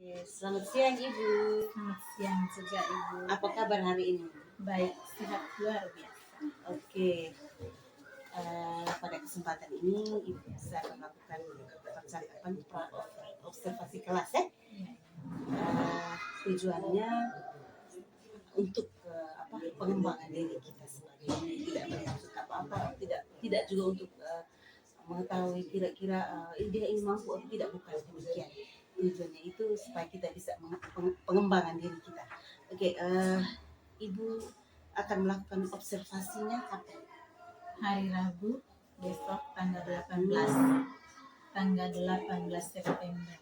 Selamat siang Ibu. Selamat siang juga Ibu. Apa kabar hari ini? Baik, sehat luar biasa. Oke. Pada kesempatan ini Ibu bisa melakukan percakapan observasi kelas ya. Tujuannya untuk pengembangan diri kita sebagai tidak bermaksud apa-apa, tidak juga untuk mengetahui kira-kira dia ini mampu atau tidak, bukan demikian. Tujuannya itu supaya kita bisa pengembangan diri kita. Oke, Ibu akan melakukan observasinya kapan? Hari Rabu besok tanggal 18 September.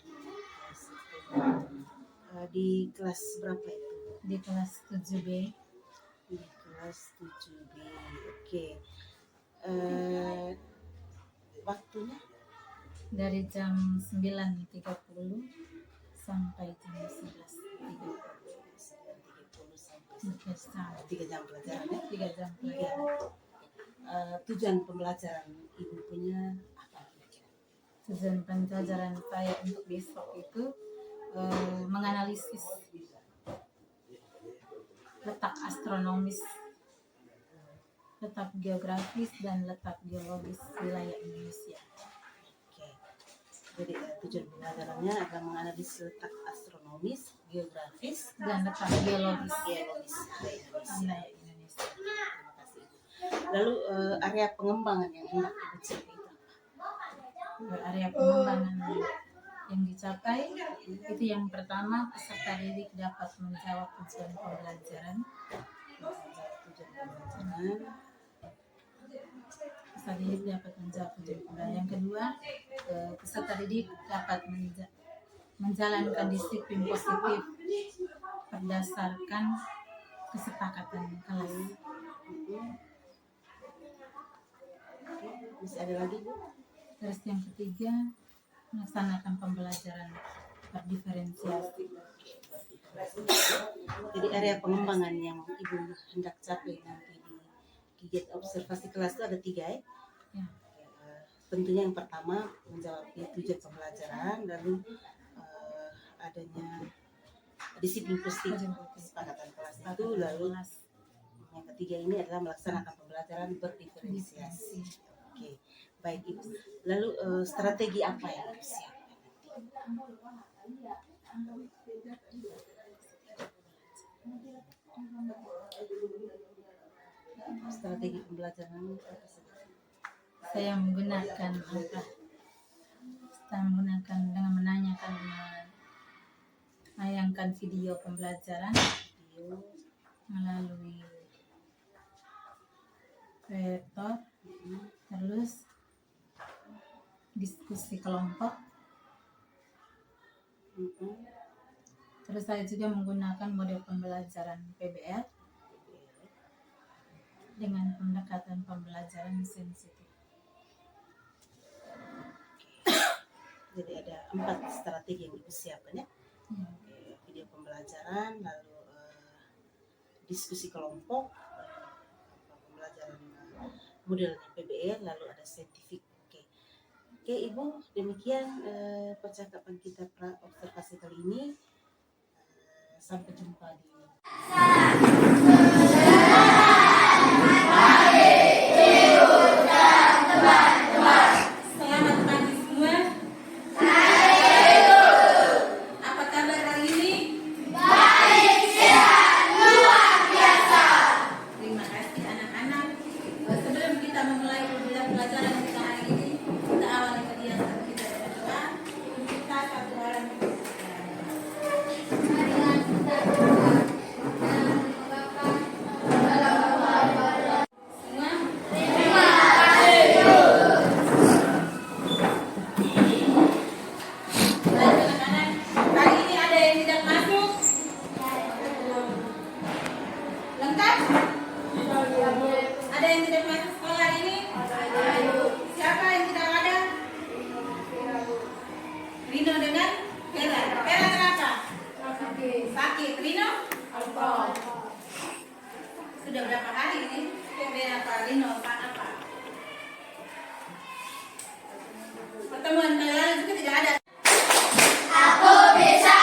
Di kelas berapa itu? Di kelas 7B. Di kelas 7B. Oke. Waktunya dari jam 9.30 sampai jam 11.30. 3 jam pelajaran ya? 3 jam pelajaran. Tujuan pembelajaran Ibu punya apa? Tujuan pembelajaran saya untuk besok itu menganalisis letak astronomis, letak geografis, dan letak geologis wilayah Indonesia. Oke. Jadi tujuan pembelajarannya adalah menganalisis letak astronomis, geografis, dan letak geologis wilayah Indonesia. Terima kasih. Lalu area pengembangan yang hendak Ibu capai itu apa? Area pengembangan yang dicapai itu yang pertama, peserta didik dapat menjawab tujuan pembelajaran. Peserta didik dapat menjawab tujuan pembelajaran. Yang kedua, peserta didik dapat menjalankan disiplin positif berdasarkan kesepakatan kelas. Masih ada lagi Bu? Terus yang ketiga, melaksanakan pembelajaran berdiferensiasi. Jadi area pengembangan yang Ibu hendak capai nanti di kegiatan observasi kelas itu ada 3 ya? Ya. Tentunya yang pertama menjawab tujuan pembelajaran, lalu adanya disiplin positif kesepakatan kelas itu, lalu yang ketiga ini adalah melaksanakan pembelajaran berdiferensiasi. Oke, baik Ibu. Lalu strategi apa yang Ibu siapkan nanti? Strategi pembelajaran apa saja? Saya menggunakan dengan menayangkan video pembelajaran melalui proyektor, terus diskusi kelompok. Terus saya juga menggunakan model pembelajaran PBL dengan pendekatan pembelajaran sensitif. Jadi ada 4 strategi yang Ibu siapkan ya? Video pembelajaran, lalu diskusi kelompok, pembelajaran modelnya PBL, lalu ada saintifik. Oke Ibu, demikian percakapan kita observasi kali ini. Sampai jumpa di Pertemuan kali lalu juga tidak ada. Aku bisa.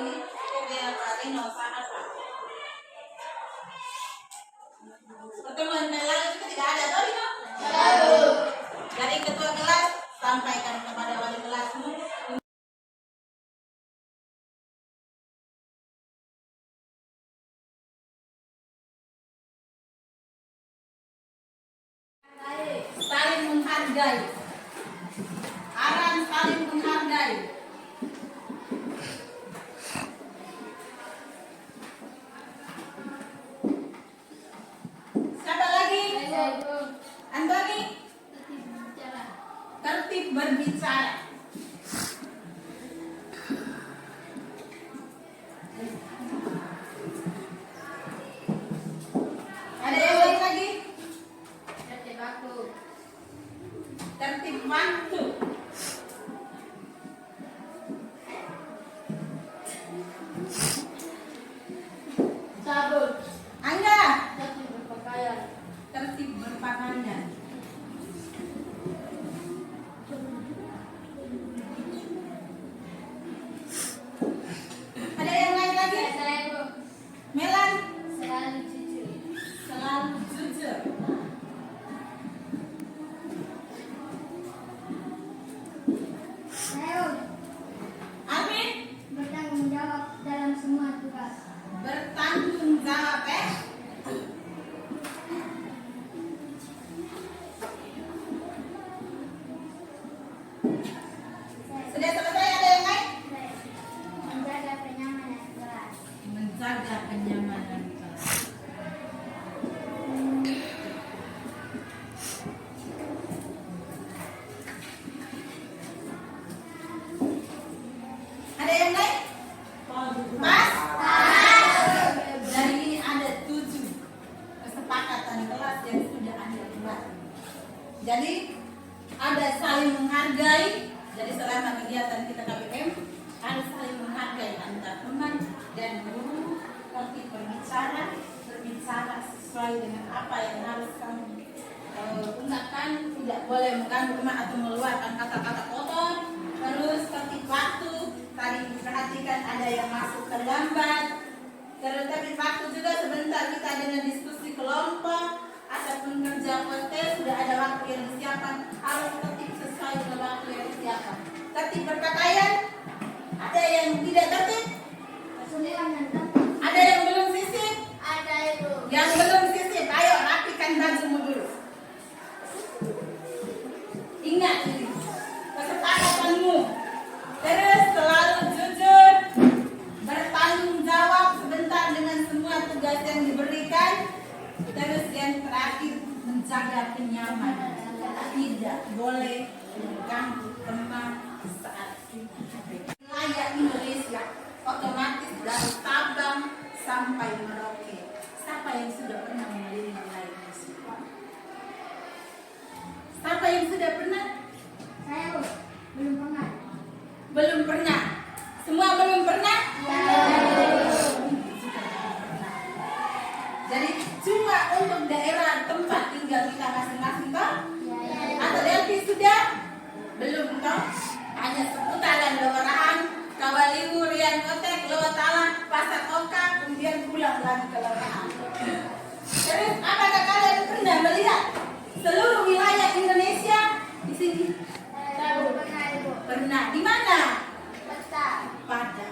ini dia paling usaha apa? Pertemuan Mela itu tidak ada toh itu? Dari ketua kelas sampaikan kepada wali kelasmu. Saling menghargai. Aran saling menghargai. Siapa lagi? Antoni. Tertib berbicara. Ada yang lain lagi? Tertib waktu. Angga. Tertib berpakaian. Ada yang lain lagi? Melan. Selalu jujur. Amin. Bertanggung jawab dalam semua tugas. Bertanggung jawab Sudah selesai, ada yang lain? Menjaga kenyamanan kelas. Menjaga kenyamanan kelas. Ada yang lain? Mas? Dari ini ada 7 kesepakatan kelas yang sudah Anda buat. Jadi ada saling menghargai. Jadi selama kegiatan kita KBM harus saling menghargai antar teman dan guru. Tertib berbicara sesuai dengan apa yang harus kamu ungkapkan. Tidak boleh mengganggu teman atau mengeluarkan kata-kata kotor. Terus tertib waktu. Tadi diperhatikan ada yang masuk terlambat. Terus tertib waktu juga sebentar kita dengan diskusi kelompok ataupun kerja hotel sudah ada waktu yang disiapkan, harus tertib sesuai dengan waktu yang disiapkan. Tertib berpakaian, ada yang tidak tertib, Kesemuanya tertib. ada yang belum sisip, Ada itu. yang belum sisip, ayo rapikan bajumu dulu. Ingat ini kesepakatanmu. Terus selalu jujur, bertanggung jawab sebentar dengan semua tugas yang diberikan. Terus yang terakhir, menjaga kenyamanan. Tidak boleh mengganggu teman saat wilayah Indonesia. Otomatis dari Sabang sampai Merauke. Siapa yang sudah pernah mengelilingi wilayah Indonesia? Siapa yang sudah pernah? Saya Bu, belum pernah. Belum pernah. Semua belum pernah? Jadi cuma untuk daerah tempat tinggal kita masing-masing toh? Atau Delphi sudah? Belum toh? Hanya seputaran Lewarahan, Kawaliwu, Rian Kotek, Lewatala, Pasar Oka, kemudian pulang lagi ke Lewarahan. Terus apakah kalian pernah melihat seluruh wilayah Indonesia di sini? Saya belum pernah Ibu. Pernah. Di mana? Peta. Pada.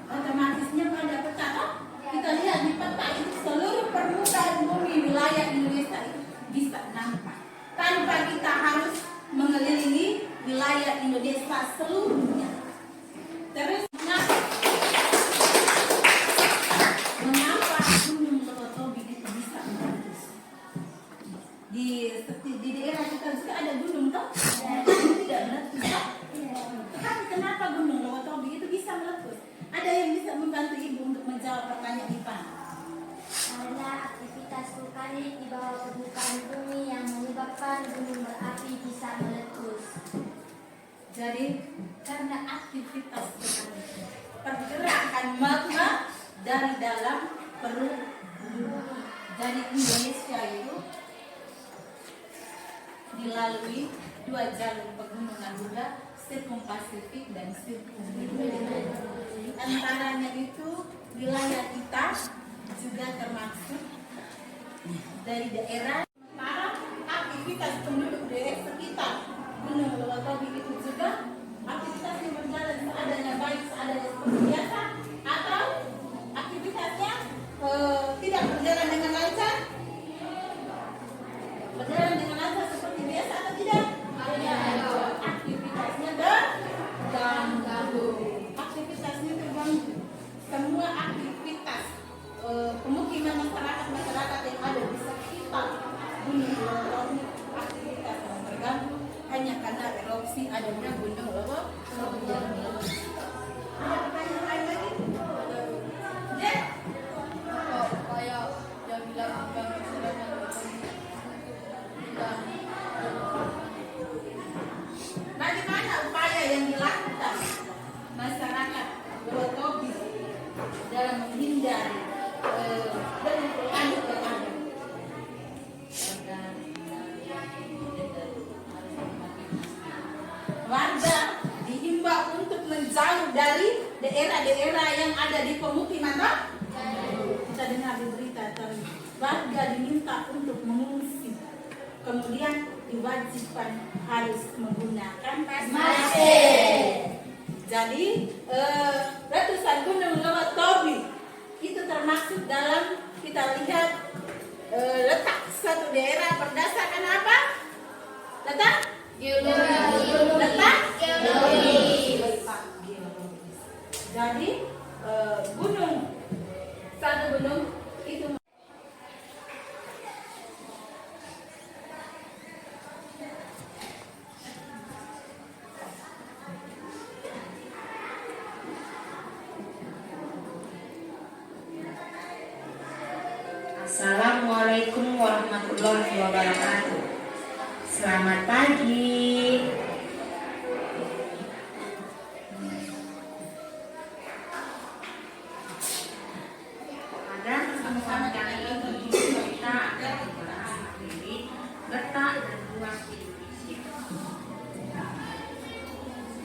Otomatisnya pada peta toh? Kita lihat di peta itu seluruh permukaan bumi wilayah Indonesia itu bisa nampak tanpa kita harus mengelilingi wilayah Indonesia seluruhnya. Terus mengapa Gunung Lewotobi itu bisa meletus? Di daerah kita juga ada gunung toh? Tidak meletus toh? Tetapi kenapa Gunung Lewotobi itu bisa meletus? Ada yang bisa membantu Ibu untuk menjawab pertanyaan Ipan? Karena aktivitas vulkanik di bawah permukaan bumi yang menyebabkan gunung berapi bisa meletus. Jadi karena aktivitas vulkanik, pergerakan magma dari dalam perut bumi. Jadi Indonesia itu dilalui 2 jalur pegunungan juga, Sirkum Pasifik dan Sirkum Mediterania. antaranya itu wilayah kita juga termasuk dari daerah. Sementara aktivitas penduduk daerah sekitar Gunung Lewatobi itu juga aktivitasnya berjalan seadanya, baik seadanya seperti biasa atau aktivitasnya tidak berjalan dengan lancar. Berjalan dengan lancar seperti biasa atau tidak? Aktivitasnya terganggu. Aktivitasnya terganggu. Semua aktivitas pemukiman masyarakat yang ada di sekitar Gunung Lewatobi, aktivitas yang terganggu hanya karena erupsi adanya Gunung Lewatobi. Ada pertanyaan lain lagi? Dek? Kayak yang bilang bagaimana upaya yang dilakukan masyarakat Lewatobi dalam menghindari dari penyakit yang ada? Warga dihimbau untuk menjauh dari daerah-daerah yang ada di pemukiman. Kita dengar di berita tadi, warga diminta untuk mengungsi, kemudian diwajibkan harus menggunakan masker. Jadi letusan Gunung Lewatobi itu termasuk dalam kita lihat letak suatu daerah berdasarkan apa? Letak geologis. Letak geologis. Jadi satu gunung itu Assalamualaikum warahmatullahi wabarakatuh. Selamat pagi. Pada kesempatan kali ini kita akan membahas materi letak dan ruang Indonesia.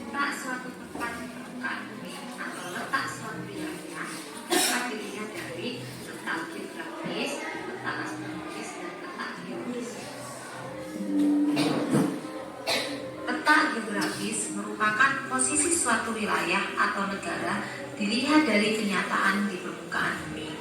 Letak suatu tempat di permukaan bumi atau letak suatu wilayah dapat dilihat dari letak geografis, letak astronomis, dan letak geologis. Letak geografis merupakan posisi suatu wilayah atau negara dilihat dari kenyataan di permukaan bumi.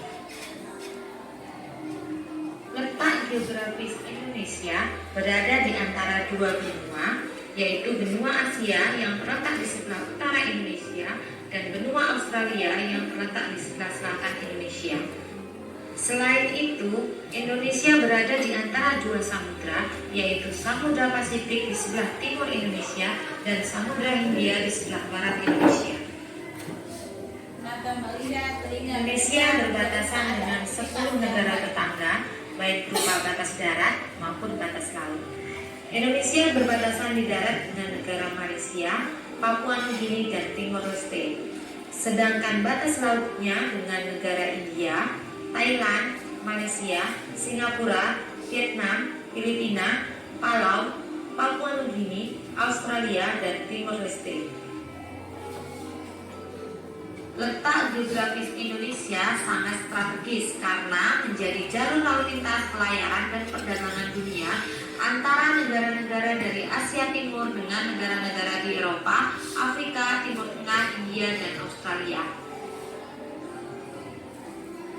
Letak geografis Indonesia berada di antara dua benua, yaitu benua Asia yang terletak di sebelah utara Indonesia dan benua Australia yang terletak di sebelah selatan Indonesia. Selain itu, Indonesia berada di antara dua samudra, yaitu Samudra Pasifik di sebelah timur Indonesia dan Samudra Hindia di sebelah barat Indonesia. Indonesia berbatasan dengan 10 negara tetangga, baik berupa batas darat maupun batas laut. Indonesia berbatasan di darat dengan negara Malaysia, Papua Nugini, dan Timor Leste. Sedangkan batas lautnya dengan negara India, Thailand, Malaysia, Singapura, Vietnam, Filipina, Palau, Papua Nugini, Australia, dan Timor Leste. Letak geografis Indonesia sangat strategis karena menjadi jalur lalu lintas pelayaran dan perdagangan dunia antara negara-negara dari Asia Timur dengan negara-negara di Eropa, Afrika, Timur Tengah, India, dan Australia.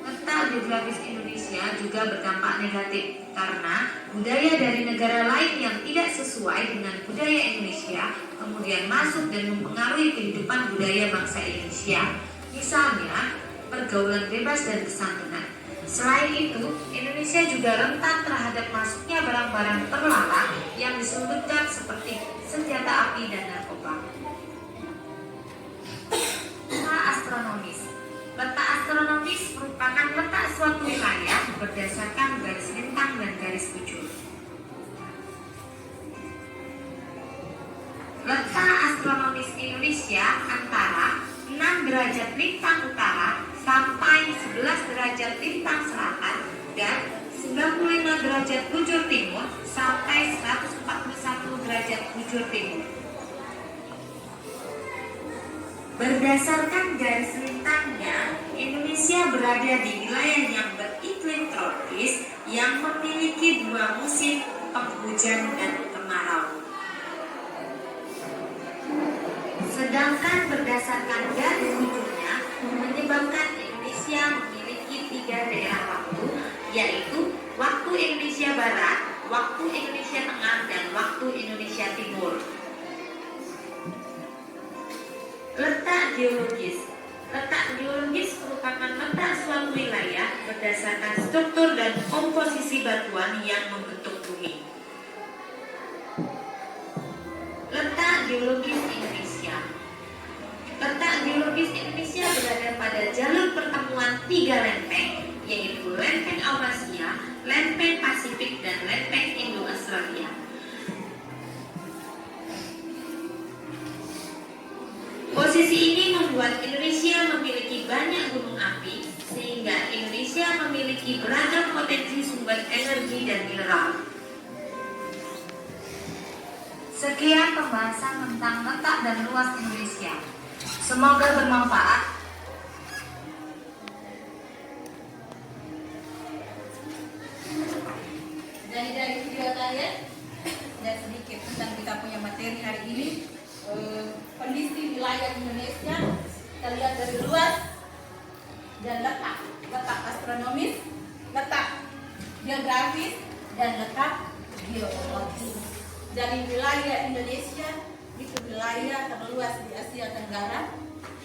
Letak geografis Indonesia juga berdampak negatif karena budaya dari negara lain yang tidak sesuai dengan budaya Indonesia kemudian masuk dan mempengaruhi kehidupan budaya bangsa Indonesia. Misalnya, pergaulan bebas dan kesantunan. Selain itu, Indonesia juga rentan terhadap masuknya barang-barang terlarang yang disebutkan seperti senjata api dan narkoba. Letak astronomis. Letak astronomis merupakan letak suatu wilayah berdasarkan garis lintang dan garis bujur. Letak astronomis Indonesia antara 6 derajat lintang utara sampai 11 derajat lintang selatan dan 95 derajat bujur timur sampai 141 derajat bujur timur. Berdasarkan garis lintang berada di wilayah yang beriklim tropis yang memiliki dua musim penghujan dan kemarau. Sedangkan berdasarkan garis hijaunya menyebabkan Indonesia memiliki 3 daerah waktu, yaitu waktu Indonesia Barat, waktu Indonesia Tengah, dan waktu Indonesia Timur. Letak geologis. Letak geologis merupakan letak suatu wilayah berdasarkan struktur dan komposisi batuan yang membentuk bumi. Letak geologis Indonesia. Letak geologis Indonesia berada pada jalur pertemuan 3 lempeng, yaitu lempeng Eurasia, lempeng Pasifik, dan lempeng Indo-Australia. Posisi ini membuat Indonesia memiliki banyak gunung api, sehingga Indonesia memiliki beragam potensi sumber energi dan mineral. Sekian pembahasan tentang letak dan luas Indonesia. Semoga bermanfaat. Jadi dari video kalian ada sedikit tentang kita punya materi hari ini. Kondisi wilayah Indonesia kita lihat dari luas dan letak astronomis, letak geografis, dan letak geologis. Dari wilayah Indonesia itu wilayah terluas di Asia Tenggara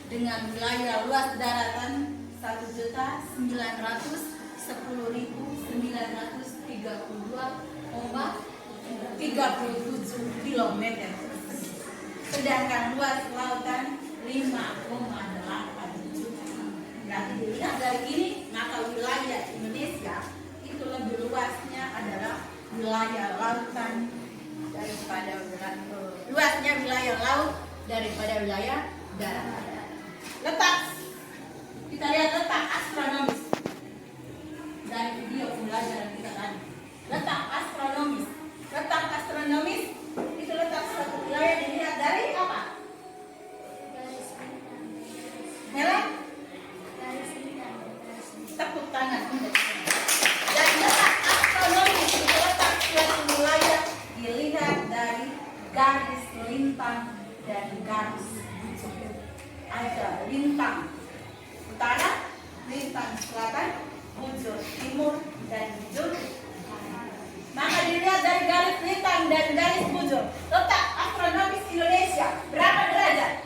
dengan wilayah luas daratan 1.932.937 km. Sedangkan luas lautan 5,8 juta. Berarti dilihat dari ini, maka wilayah Indonesia itu lebih luasnya adalah wilayah lautan daripada luasnya wilayah laut daripada wilayah darat. Letak, kita lihat letak astronomis dari video pembelajaran kita tadi. Letak astronomis itu letak suatu wilayah dilihat dari apa? Merah? Tepuk tangan. Dan letak astronomis itu letak suatu wilayah dilihat dari garis lintang dan garis bujur. Ada lintang utara, lintang selatan, bujur timur, dan bujur. Maka dilihat dari garis lintang dan garis bujur, letak astronomis Indonesia berapa derajat?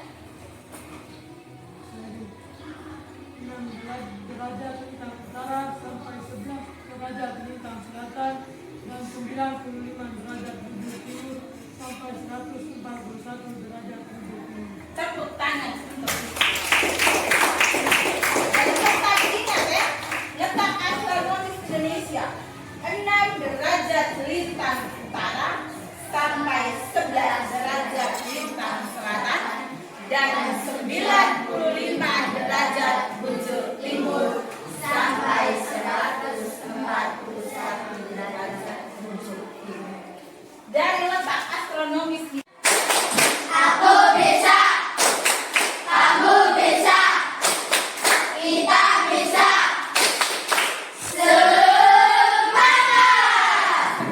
6 derajat lintang utara sampai 11 derajat lintang selatan dan 95 derajat bujur timur sampai 141 derajat bujur timur. Tepuk tangan untuk itu. Jadi letak ingat ya, letak astronomis Indonesia 6 derajat lintang utara sampai 11 derajat lintang selatan dan 95 derajat bujur timur sampai 141 derajat bujur timur. Dari letak astronomis Aku bisa, kamu bisa, kita bisa.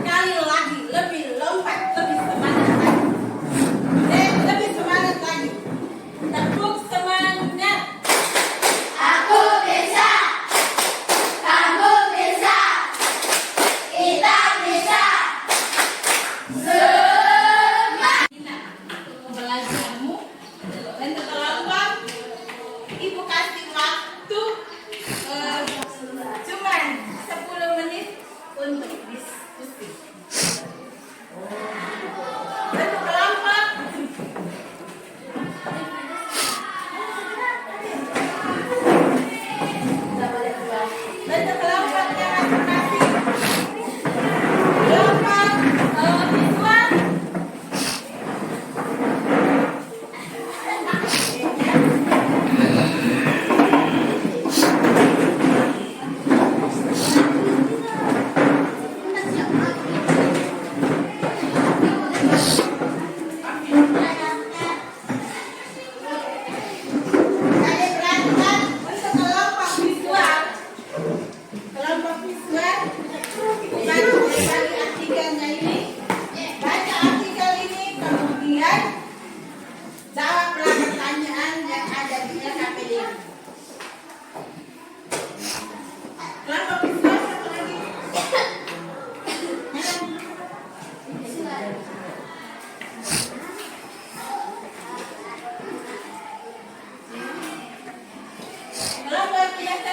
sekali lagi lebih lompat, lebih semangat lagi. Lebih semangat lagi. Kita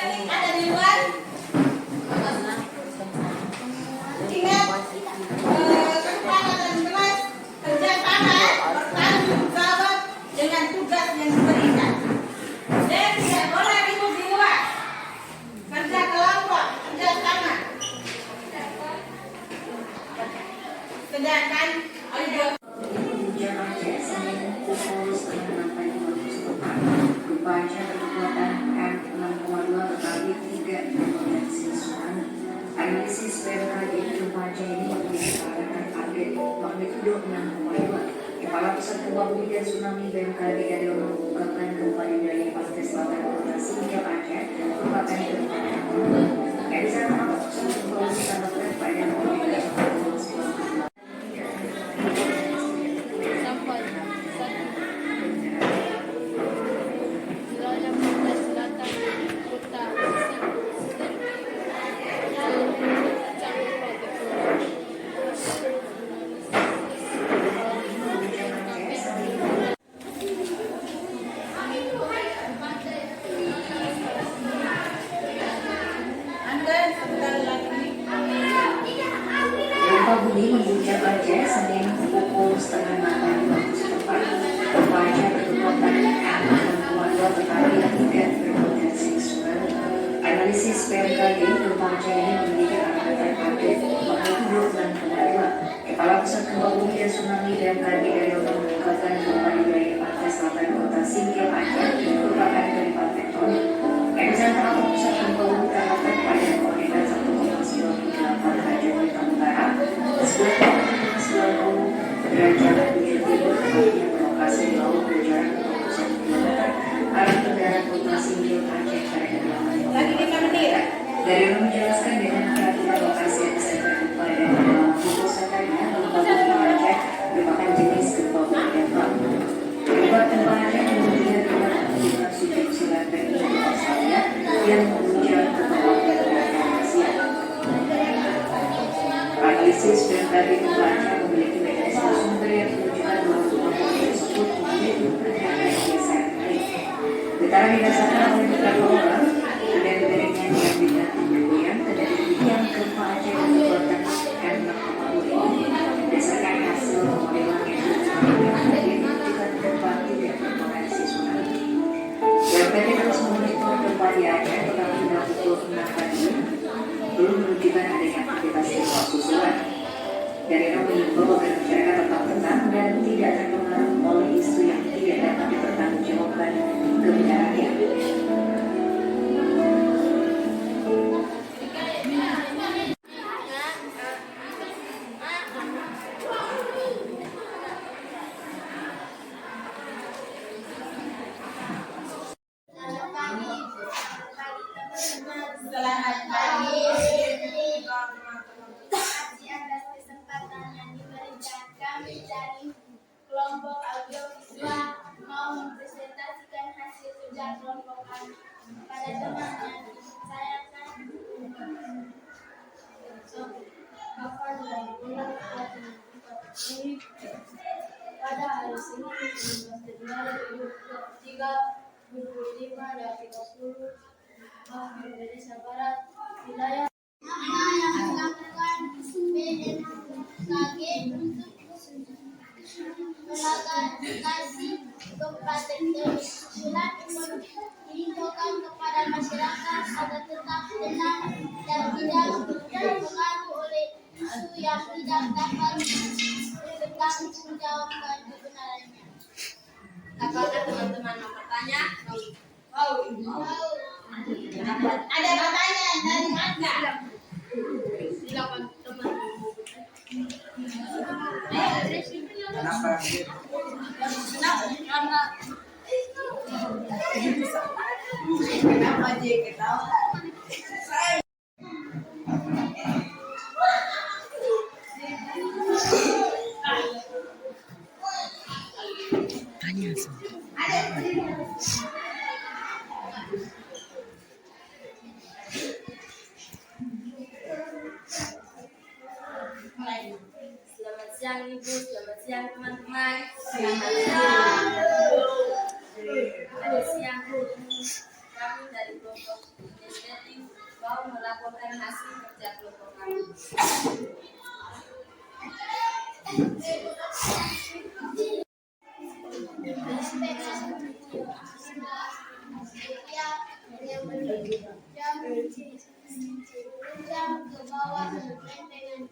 ada di luar. Ingat, kesepakatan kelas kerja sama bertanggung jawab dengan tugas yang diberikan. Dan tidak boleh ribut di luar. Kerja kelompok, kerja sama. Sedangkan ada Hujan Aceh Senin pukul 5:30 waktu setempat. Gempa Aceh berkekuatan M6,2 berkali 3 berpotensi tsunami. Analisis BMKG gempa Aceh ini memiliki update magnitudo 6,2. Kepala Pusat Gempa Bumi dan Tsunami BMKG Dario mengungkapkan gempa di wilayah pantai selatan Kota Singkil Aceh merupakan gempa yang kuat. Dari sana, pusat gempa bumi ditambahkan pada komunikasi pukul 9. Sampai 1. Wilayah pantai selatan Kota Anda sekali lagi. Gempa bumi mengguncang Aceh Senin pukul 5:30 waktu setempat. Gempa Aceh berkekuatan M6,2 berkali 3 berpotensi tsunami. Analisis BMKG gempa Aceh ini memiliki update magnitudo 6,2. Kepala Pusat Gempa Bumi dan Tsunami BMKG Dario mengungkapkan gempa di wilayah pantai selatan Kota Singkil Aceh merupakan gempa tektonik. Eksana pusat gempa bumi terletak pada koordinat 1,98 derajat bintang utara, 10,90 derajat bujur timur, tepatnya berlokasi di laut berjarak 21 km arah tenggara Kota Singkil Aceh pada kedalaman. Lagi 5 menit. Dari menjelaskan dengan perhatian lokasi yang disebut gempa dan dalam fokusnya gempa bumi Aceh merupakan jenis gempa bumi datar. Akibat gempa Aceh kemudian dengan aktivitas subduksi lempeng di Australia yang menguncang ke bawah daratan Malaysia. Analisis BMKG gempa Aceh memiliki mekanisme sumber yang menunjukkan bahwa gempa bumi tersebut memiliki pergerakan geser balik. Getaran dirasakan oleh beberapa orang dan berdirinya yang tidak bergoyang terjadi yang gempa Aceh berkekuatan M6,2 ini berdasarkan hasil pemodelan yang menunjukkan gempa tidak berpotensi tsunami. BMKG terus memonitor gempa di Aceh tetapi pada pukul 6 pagi belum menunjukkan adanya aktivitas gempa susulan. Dari itu mengimbau agar masyarakat tetap tenang dan tidak terpengaruh oleh isu yang tidak dapat dipertanggungjawabkan kebenarannya. Selamat pagi. Terima kasih atas kesempatan yang diberikan kami dari kelompok audiovisual mau mempresentasikan hasil kerja kelompok kami pada teman yang saya kan kapan dan bulan ini pada hari Senin 15 Januari 2023 pukul 5 dari 30 waktu Indonesia Barat wilayah yang melakukan BMKG untuk melakukan gempa tektonik susulan mengimbaukan kepada masyarakat agar tetap tenang dan tidak terpengaruh oleh isu yang tidak dapat dipertanggungjawabkan kebenarannya. Apakah teman-teman mau bertanya? Ada pertanyaan dari Anda? Silakan teman. Kenapa dia ketawa? Selamat siang Ibu, selamat siang teman-teman. Selamat siang. Selamat siang Bu. Kami dari kelompok mau melaporkan hasil kerja kelompok kami. Jam ke bawah dengan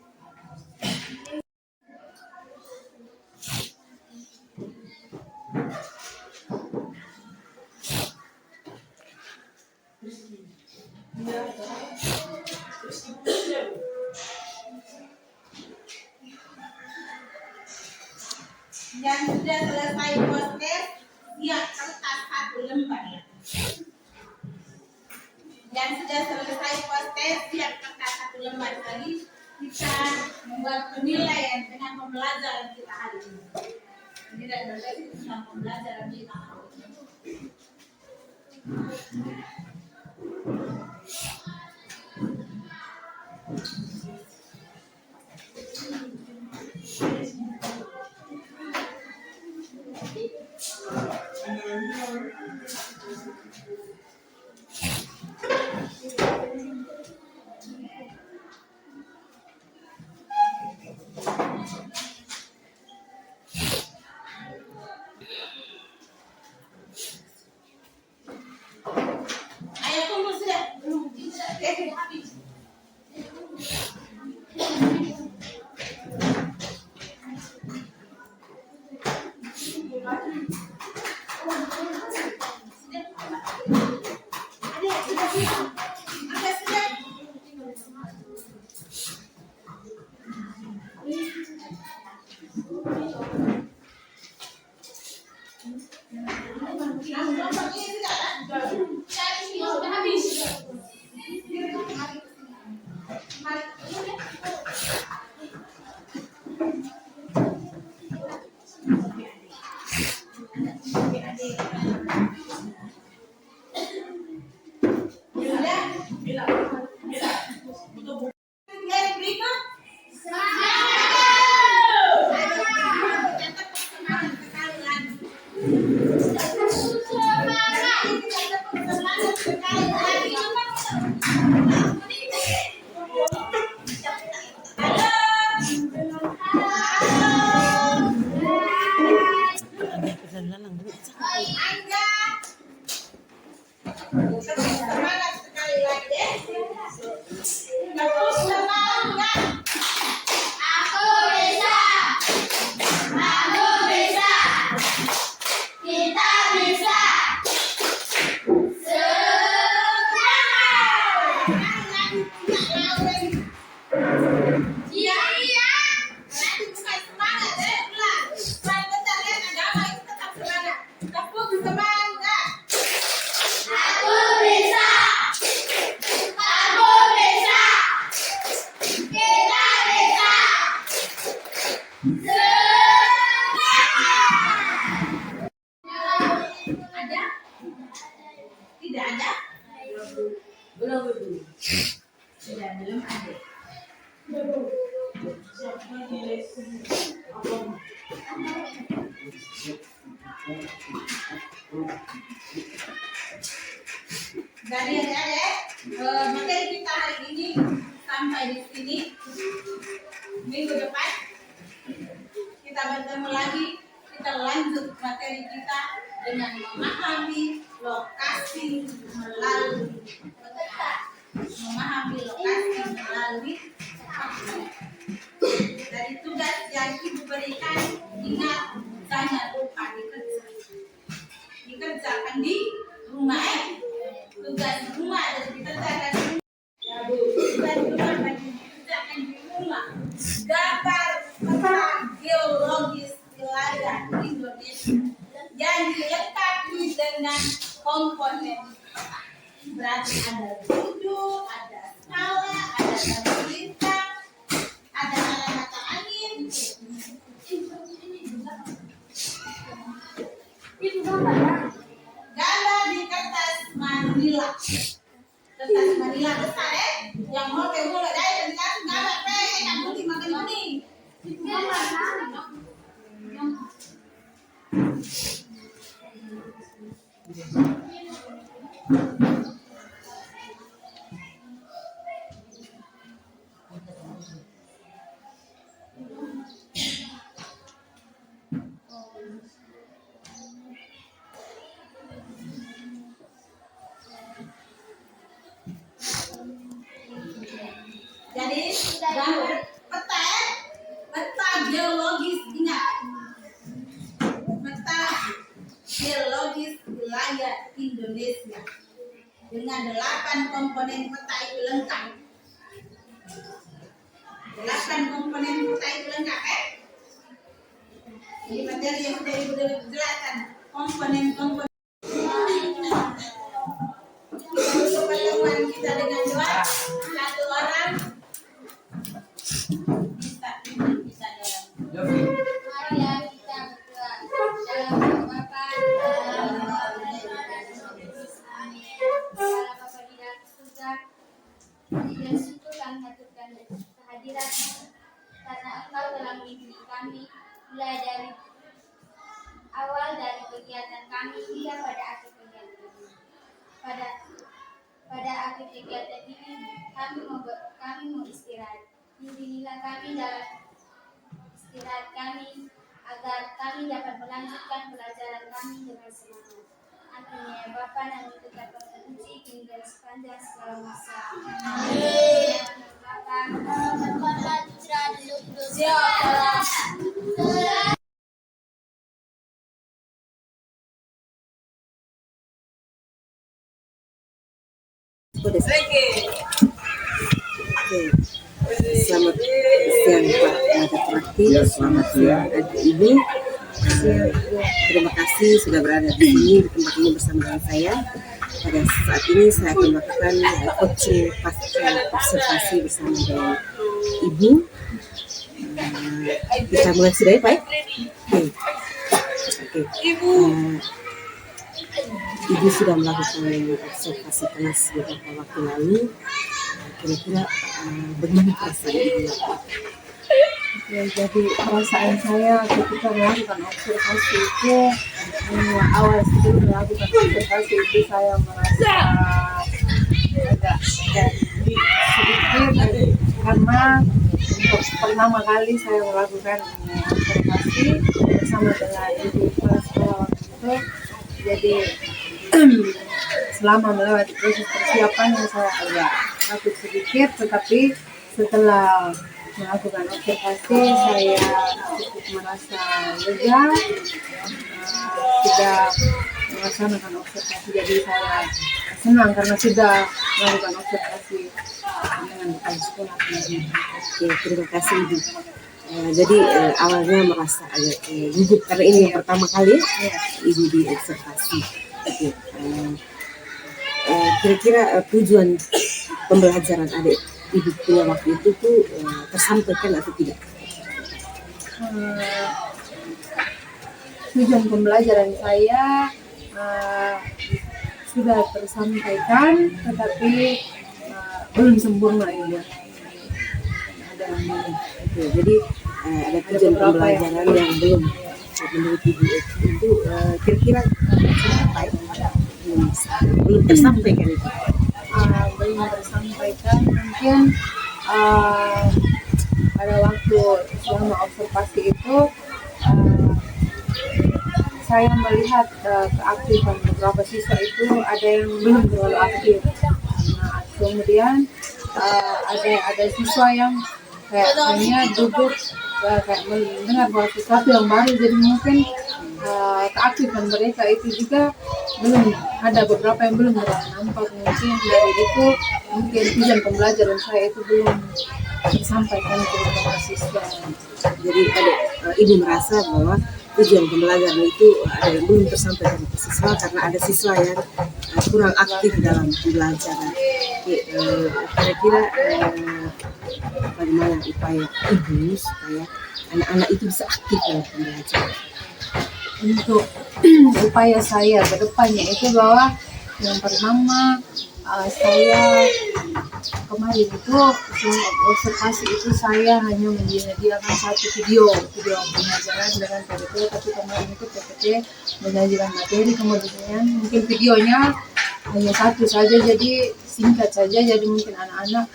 yang sudah selesai proses siap kertas 1 lembar ya. Yang sudah selesai proses siap kertas 1 lembar tadi kita membuat penilaian dengan pembelajaran kita hari ini. Tidak berarti tentang pembelajaran kita hari ini. Ayo kumpul sudah. Sudah habis. Semangat sekali lagi ya. Terus semangat. Aku bisa. Aku bisa. Kita bisa. Iya iya. Nanti bukan semangat ya, pulang. Main bentar ya, agama itu tetap semangat. Tepuk semangat. Aku bisa. Aku bisa. Kita bisa. Ada? Tidak ada? Belum. Sudah belum ada. Jadi adik-adik, materi kita hari ini sampai di sini. Minggu depan kita bertemu lagi. Kita lanjut materi kita dengan memahami lokasi melalui peta. Memahami lokasi melalui peta. Dari tugas yang ibu berikan, ingat jangan lupa dikerjakan di rumah ya. Tugas rumah harus dikerjakan di tugas rumah harus dikerjakan di rumah. Gambar peta geologis wilayah Indonesia yang dilengkapi dengan komponen. Berarti ada sudut, ada skala, ada garis lintang, ada arah mata angin. Gambar di kertas Manila. Kertas Manila besar ya, yang mau mulai dari dan dikasih gambar yang putih makin kuning. Jadi peta geologis, ingat, peta geologis wilayah Indonesia dengan 8 komponen peta itu lengkap. 8 komponen peta itu lengkap, Ini materi yang sudah Ibu jelaskan, komponen-komponen. Untuk pertemuan kita dengan doa, 1 orang bisa dalam. Marilah kita berdoa. Dalam nama Bapa, dalam nama Putra, dan dalam nama Roh Kudus. Amin. Allah Bapa di dalam surga, dan syukur kami haturkan kehadiran-Mu karena Engkau telah melindungi kami mulai dari awal dari kegiatan kami hingga pada akhir kegiatan ini. Pada akhir kegiatan ini kami mau istirahat. Bimbingilah kami dalam istirahat kami agar kami dapat melanjutkan pelajaran kami dengan semangat. Amin ya Bapa, nama Putra dan Puji kini dan sepanjang segala masa. Amin. Bapa, Putra dan Roh Kudus. Selamat siang Pak Adaprakti, selamat siang Adik-Ibu. Terima kasih sudah berada di sini di tempat ini bersama dengan saya. Pada saat ini saya akan melakukan coaching pasca observasi bersama dengan Ibu. Kita mulai sudah ya Pak? Oke. Ibu sudah melakukan observasi kelas beberapa waktu lalu. Kira-kira bagaimana perasaan Ibu? Ya, jadi perasaan saya ketika melakukan observasi itu awal sebelum melakukan observasi itu saya merasa agak jadi sedikit karena untuk pertama kali saya melakukan observasi bersama dengan ibu kepala sekolah waktu itu. Jadi selama melewati proses persiapan saya agak takut sedikit, tetapi setelah melakukan observasi saya cukup merasa lega, sudah melaksanakan observasi, jadi saya senang karena sudah melakukan observasi dengan kepala sekolah. Oke, terima kasih Ibu. Jadi awalnya merasa agak gugup karena ini yang pertama kali Ibu diobservasi. Oke, kira-kira tujuan pembelajaran adik Ibu punya waktu itu tuh tersampaikan atau tidak? Tujuan pembelajaran saya sudah tersampaikan, tetapi belum sempurna ya. Ada yang belum. Oke, jadi ada tujuan pembelajaran yang belum menurut Ibu itu kira-kira apa ya? Belum tersampaikan itu. Belum tersampaikan, mungkin pada waktu selama observasi itu saya melihat keaktifan beberapa siswa itu ada yang belum terlalu aktif. Nah, kemudian ada siswa yang kayak hanya duduk kayak mendengar bahwa sesuatu yang baru, jadi mungkin keaktifan mereka itu juga belum, ada beberapa yang belum nampak. Mungkin dari itu mungkin tujuan pembelajaran saya itu belum disampaikan ke beberapa siswa. Jadi Ibu merasa bahwa tujuan pembelajaran itu ada yang belum tersampaikan ke siswa karena ada siswa yang kurang aktif dalam pembelajaran. Kira-kira bagaimana upaya Ibu supaya anak-anak itu bisa aktif dalam pembelajaran? Untuk upaya saya ke depannya itu bahwa yang pertama saya kemarin itu observasi itu saya hanya menyediakan satu video pembelajaran dengan PPT, tapi kemarin itu PPT menyajikan materi, kemudian mungkin videonya hanya satu saja, jadi singkat saja, jadi mungkin anak-anak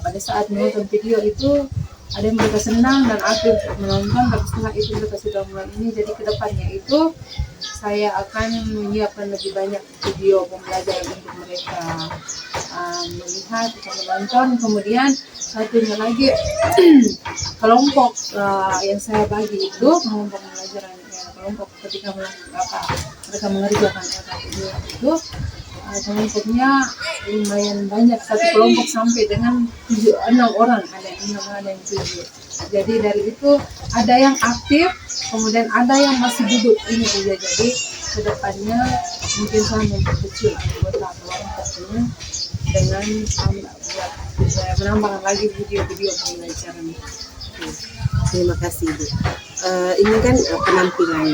pada saat menonton video itu ada yang mereka senang dan aktif menonton, tapi setelah itu mereka sudah mulai ini. Jadi kedepannya itu saya akan menyiapkan lebih banyak video pembelajaran untuk mereka melihat atau menonton. Kemudian satunya lagi kelompok yang saya bagi itu kelompok pembelajaran kelompok ketika mereka mengerjakan LKPD itu kelompoknya lumayan banyak, satu kelompok sampai dengan 6 orang, ada yang 6 ada yang 7. Jadi dari itu ada yang aktif, kemudian ada yang masih duduk ini juga. Jadi kedepannya mungkin saya memperkecil anggota kelompok ini dengan menambahkan lagi video-video pembelajaran. Terima kasih Ibu. Ini kan penampilan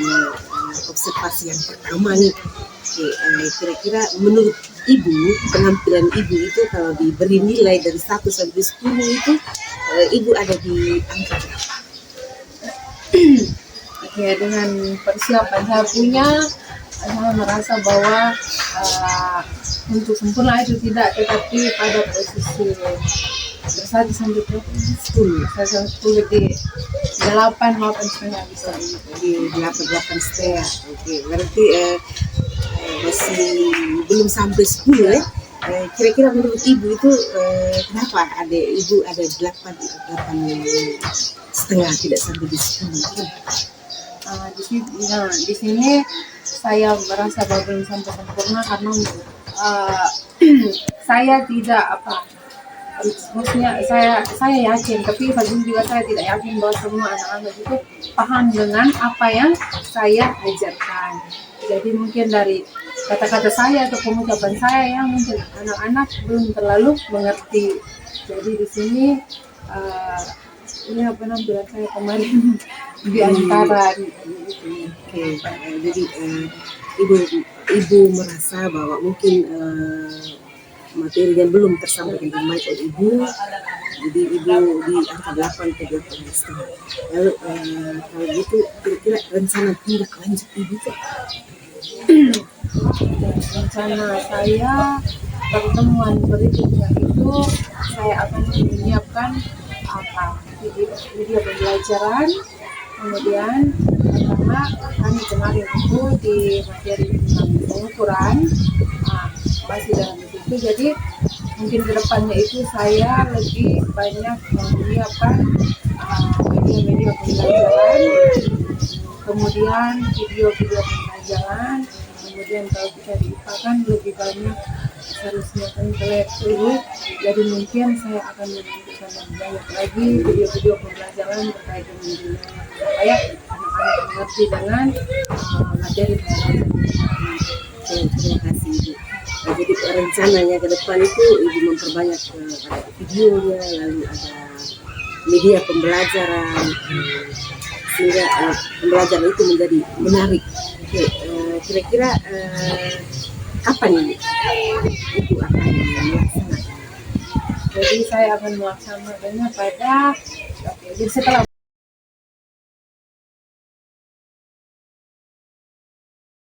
observasi yang pertama nih. Kira-kira menurut Ibu, penampilan Ibu itu kalau diberi nilai dari 1 sampai 10 itu, Ibu ada di angka berapa? Oke, dengan persiapan saya punya, saya merasa bahwa untuk sempurna itu tidak, tetapi pada posisi bersatu sampai 10, saya 10 di 8,5 bisa Di 8,5. Oke, berarti masih belum sampai 10 ya. Kira-kira menurut Ibu itu kenapa Ibu ada 8,5 tidak sampai di 10? Di sini saya merasa bahwa belum sampai sempurna karena saya tidak maksudnya saya yakin, tapi bagi juga saya tidak yakin bahwa semua anak-anak itu paham dengan apa yang saya ajarkan. Jadi mungkin dari kata-kata saya atau pengucapan saya yang mungkin anak-anak belum terlalu mengerti. Jadi di sini ini penampilan saya kemarin di antara. Oke, jadi Ibu merasa bahwa mungkin materinya belum tersampaikan dengan baik oleh Ibu, jadi Ibu di angka 8 ke 8,5. Lalu kalau gitu kira-kira rencana tindak lanjut Ibu tuh? Rencana saya pertemuan berikutnya itu saya akan menyiapkan video pembelajaran, kemudian karena kami kemarin itu di materi tentang pengukuran masih dalam itu, jadi mungkin kedepannya itu saya lebih banyak menyiapkan media pembelajaran, kemudian video-video pembelajaran, kemudian kalau bisa diipakan lebih banyak harusnya kan dulu. Jadi mungkin saya akan menunjukkan lebih banyak lagi video-video pembelajaran terkait dengan dunia supaya anak-anak mengerti dengan materi pembelajaran. Terima kasih Ibu. Jadi rencananya ke depan itu Ibu memperbanyak ada videonya, lalu ada media pembelajaran, sehingga pembelajaran itu menjadi menarik. Oke, kira-kira kapan ini Ibu akan melaksanakan? Jadi saya akan melaksanakannya pada jadi setelah